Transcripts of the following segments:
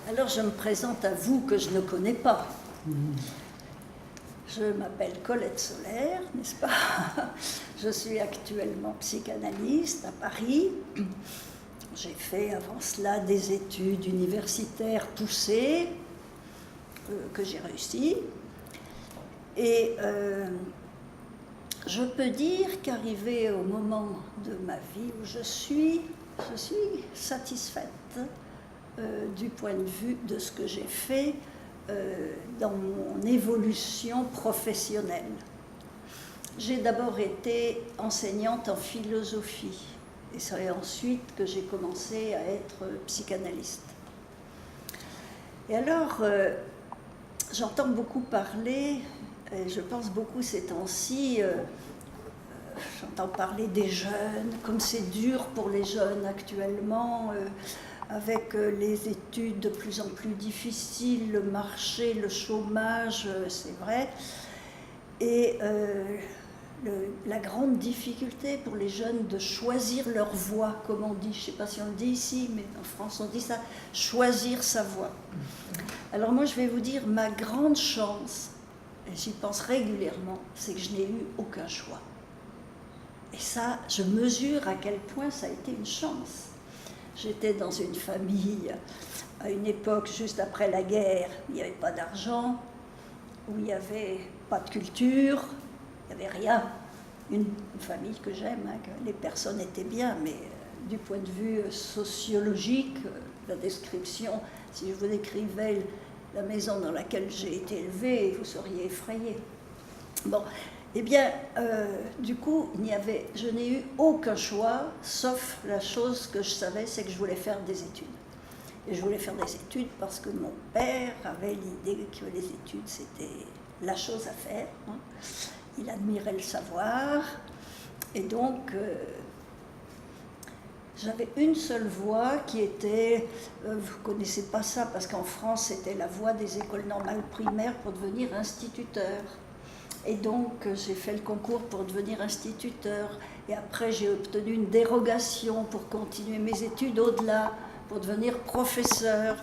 Alors je me présente à vous que je ne connais pas. Je m'appelle Colette Solaire, n'est-ce pas? Je suis actuellement psychanalyste à Paris. J'ai fait avant cela des études universitaires poussées que j'ai réussi. Et je peux dire qu'arrivé au moment de ma vie où je suis satisfaite du point de vue de ce que j'ai fait dans mon évolution professionnelle. J'ai d'abord été enseignante en philosophie et c'est ensuite que j'ai commencé à être psychanalyste. Et alors, j'entends beaucoup parler, et je pense beaucoup ces temps-ci, j'entends parler des jeunes, comme c'est dur pour les jeunes actuellement, avec les études de plus en plus difficiles, le marché, le chômage, c'est vrai. Et la grande difficulté pour les jeunes de choisir leur voie, comme on dit, je ne sais pas si on le dit ici, mais en France on dit ça, choisir sa voie. Alors moi je vais vous dire, ma grande chance, et j'y pense régulièrement, c'est que je n'ai eu aucun choix. Et ça, je mesure à quel point ça a été une chance. J'étais dans une famille, à une époque juste après la guerre, où il n'y avait pas d'argent, où il n'y avait pas de culture, il n'y avait rien. Une famille que j'aime, hein, que les personnes étaient bien, mais du point de vue sociologique, la description, si je vous décrivais la maison dans laquelle j'ai été élevée, vous seriez effrayé. Bon, eh bien, du coup, je n'ai eu aucun choix, sauf la chose que je savais, c'est que je voulais faire des études. Et je voulais faire des études parce que mon père avait l'idée que les études, c'était la chose à faire. Hein. Il admirait le savoir. Et donc, j'avais une seule voie qui était, vous ne connaissez pas ça, parce qu'en France, c'était la voie des écoles normales primaires pour devenir instituteur. Et donc, j'ai fait le concours pour devenir instituteur. Et après, j'ai obtenu une dérogation pour continuer mes études au-delà, pour devenir professeur.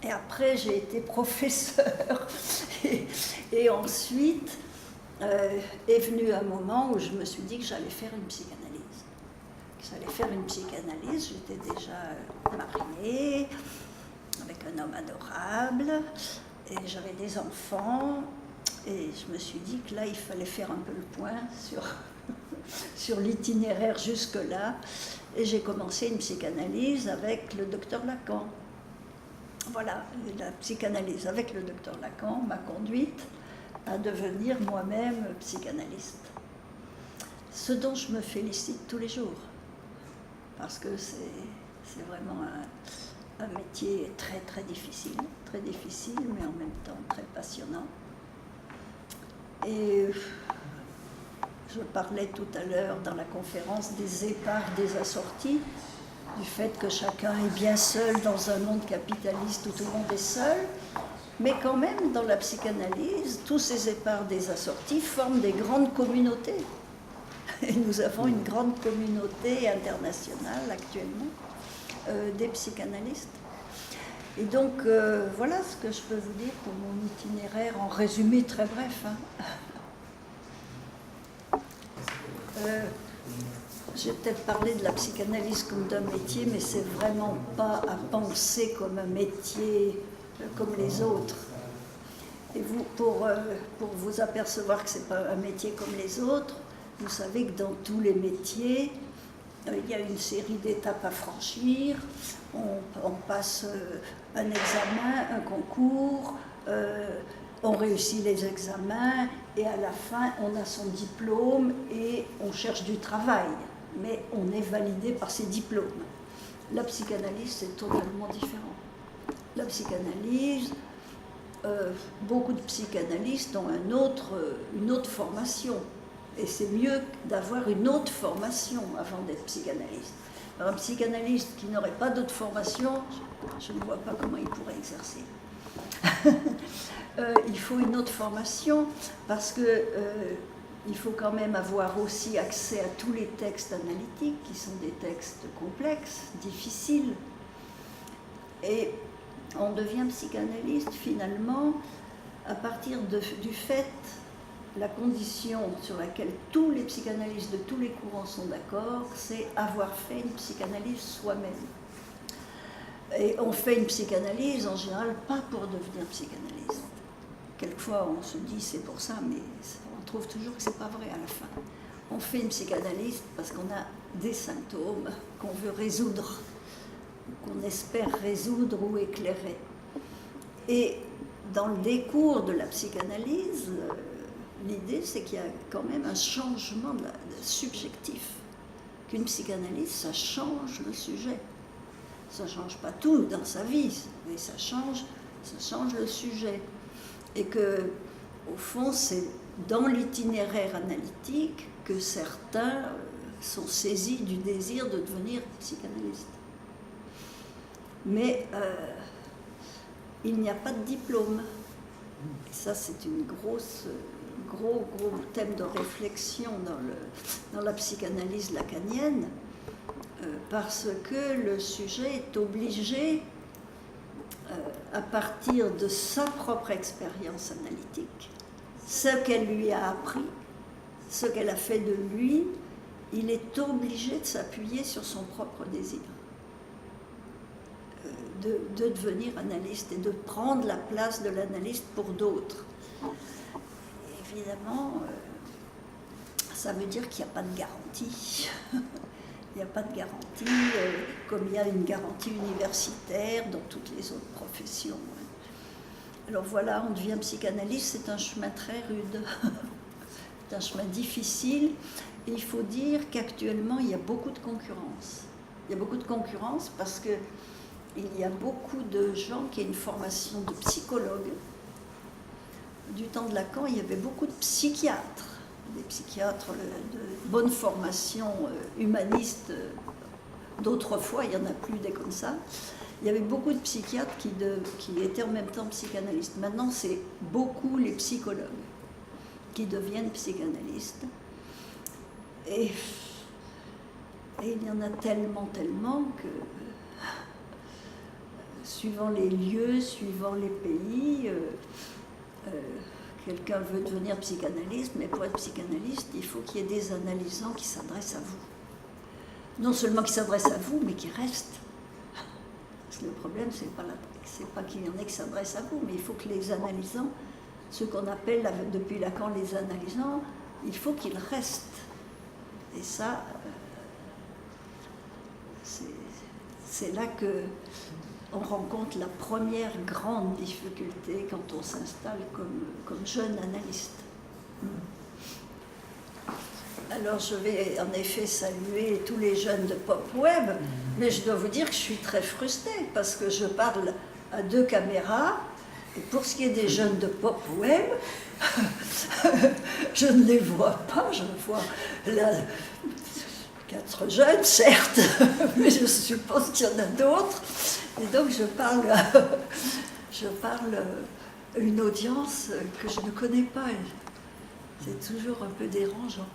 Et après, j'ai été professeur. Et ensuite, est venu un moment où je me suis dit que j'allais faire une psychanalyse. J'étais déjà mariée, avec un homme adorable, et j'avais des enfants. Et je me suis dit que là, il fallait faire un peu le point sur l'itinéraire jusque-là. Et j'ai commencé une psychanalyse avec le docteur Lacan. Voilà, la psychanalyse avec le docteur Lacan m'a conduite à devenir moi-même psychanalyste. Ce dont je me félicite tous les jours, parce que c'est vraiment un métier très très difficile, mais en même temps très passionnant. Et je parlais tout à l'heure dans la conférence des épars des assortis, du fait que chacun est bien seul dans un monde capitaliste où tout le monde est seul, mais quand même dans la psychanalyse, tous ces épars des assortis forment des grandes communautés. Et nous avons une grande communauté internationale actuellement des psychanalystes. Et donc, voilà ce que je peux vous dire pour mon itinéraire, en résumé très bref. Hein. J'ai peut-être parlé de la psychanalyse comme d'un métier, mais c'est vraiment pas à penser comme un métier comme les autres. Et vous, pour vous apercevoir que c'est pas un métier comme les autres, vous savez que dans tous les métiers, il y a une série d'étapes à franchir. On passe un examen, un concours, on réussit les examens et à la fin on a son diplôme et on cherche du travail, mais on est validé par ces diplômes. La psychanalyse, c'est totalement différent. La psychanalyse, beaucoup de psychanalystes ont une autre formation. Et c'est mieux d'avoir une autre formation avant d'être psychanalyste. Alors un psychanalyste qui n'aurait pas d'autre formation, je ne vois pas comment il pourrait exercer. Il faut une autre formation parce que il faut quand même avoir aussi accès à tous les textes analytiques qui sont des textes complexes, difficiles. Et On devient psychanalyste finalement à partir du fait, la condition sur laquelle tous les psychanalystes de tous les courants sont d'accord, c'est avoir fait une psychanalyse soi-même. Et on fait une psychanalyse en général pas pour devenir psychanalyste. Quelquefois on se dit c'est pour ça, mais on trouve toujours que c'est pas vrai à la fin. On fait une psychanalyse parce qu'on a des symptômes qu'on veut résoudre, qu'on espère résoudre ou éclairer. Et dans le décours de la psychanalyse, l'idée c'est qu'il y a quand même un changement de subjectif. Qu'une psychanalyse, ça change le sujet. Ça ne change pas tout dans sa vie, mais ça change le sujet. Et que, au fond, c'est dans l'itinéraire analytique que certains sont saisis du désir de devenir psychanalyste. Mais il n'y a pas de diplôme. Et ça, c'est un gros thème de réflexion dans la psychanalyse lacanienne, parce que le sujet est obligé, à partir de sa propre expérience analytique, ce qu'elle lui a appris, ce qu'elle a fait de lui, il est obligé de s'appuyer sur son propre désir, de devenir analyste et de prendre la place de l'analyste pour d'autres. Évidemment, ça veut dire qu'il n'y a pas de garantie. Il n'y a pas de garantie, comme il y a une garantie universitaire dans toutes les autres professions. Alors voilà, on devient psychanalyste, c'est un chemin très rude, c'est un chemin difficile, et il faut dire qu'actuellement, il y a beaucoup de concurrence. Il y a beaucoup de concurrence parce qu'il y a beaucoup de gens qui ont une formation de psychologue. Du temps de Lacan, il y avait beaucoup de psychiatres. Des psychiatres de bonne formation humaniste d'autrefois, il n'y en a plus des comme ça. Il y avait beaucoup de psychiatres qui étaient en même temps psychanalystes. Maintenant, c'est beaucoup les psychologues qui deviennent psychanalystes. Et il y en a tellement que, suivant les lieux, suivant les pays, quelqu'un veut devenir psychanalyste, mais pour être psychanalyste, il faut qu'il y ait des analysants qui s'adressent à vous. Non seulement qui s'adressent à vous, mais qui restent. Parce que le problème, c'est pas qu'il y en ait qui s'adressent à vous, mais il faut que les analysants, ceux qu'on appelle depuis Lacan les analysants, il faut qu'ils restent. Et ça, c'est là que on rencontre la première grande difficulté quand on s'installe comme jeune analyste. Alors je vais en effet saluer tous les jeunes de PopWeb, mais je dois vous dire que je suis très frustrée parce que je parle à 2 caméras, et pour ce qui est des jeunes de PopWeb, je ne les vois pas, je vois là 4 jeunes, certes, mais je suppose qu'il y en a d'autres. Et donc je parle à une audience que je ne connais pas. C'est toujours un peu dérangeant.